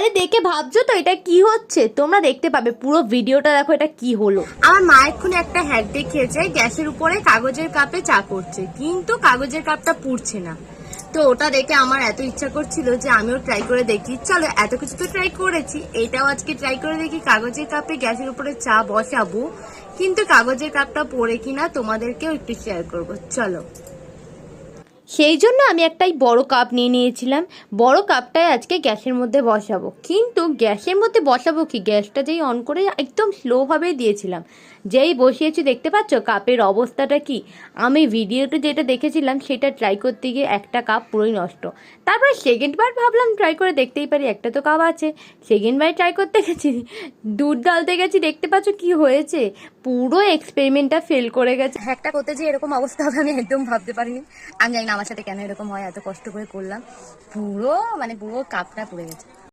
আরে দেখে ভাবছো তো এটা কি হচ্ছে, তোমরা দেখতে পাবে পুরো ভিডিওটা, দেখো এটা কি হলো। আমার মা এক্ষুনি একটা হ্যাক দেখিয়েছে, গ্যাসের উপরে কাগজের কাপে চা করছে, কিন্তু কাগজের কাপটা পুড়ছে না। তো ওটা দেখে আমার এত ইচ্ছা করছিল যে আমিও ট্রাই করে দেখি। চলো, এত কিছু তো ট্রাই করেছি, এটাও আজকে ট্রাই করে দেখি। কাগজের কাপে গ্যাসের উপরে চা বসাবো, কিন্তু কাগজের কাপটা পড়ে কিনা তোমাদেরকেও একটু শেয়ার করবো। চলো, সেই জন্য আমি একটাই বড় কাপ নিয়ে নিয়েছিলাম। বড় কাপটায় আজকে গ্যাসের মধ্যে বসাবো, কিন্তু গ্যাসের মধ্যে বসাবো কি, গ্যাসটা যেই অন করে একদম স্লোভাবে দিয়েছিলাম, যেই বসিয়েছি দেখতে পাচ্ছ কাপের অবস্থাটা কি। আমি ভিডিওতে যেটা দেখেছিলাম সেটা ট্রাই করতে গিয়ে একটা কাপ পুরোই নষ্ট। তারপর সেকেন্ড বার ভাবলাম ট্রাই করে দেখতেই পারি, একটা তো কাপ আছে। সেকেন্ড বার ট্রাই করতে গেছি, দুধ ঢালতে গেছি, দেখতে পাচ্ছ কি হয়েছে, পুরো এক্সপেরিমেন্টটা ফেল করে গেছে। একটা করতে যে এরকম অবস্থা হবে আমি একদম ভাবতে পারিনি। আমি জানি না আমার সাথে কেন এরকম হয়, এত কষ্ট করে করলাম, পুরো কাপটা পুড়ে গেছে।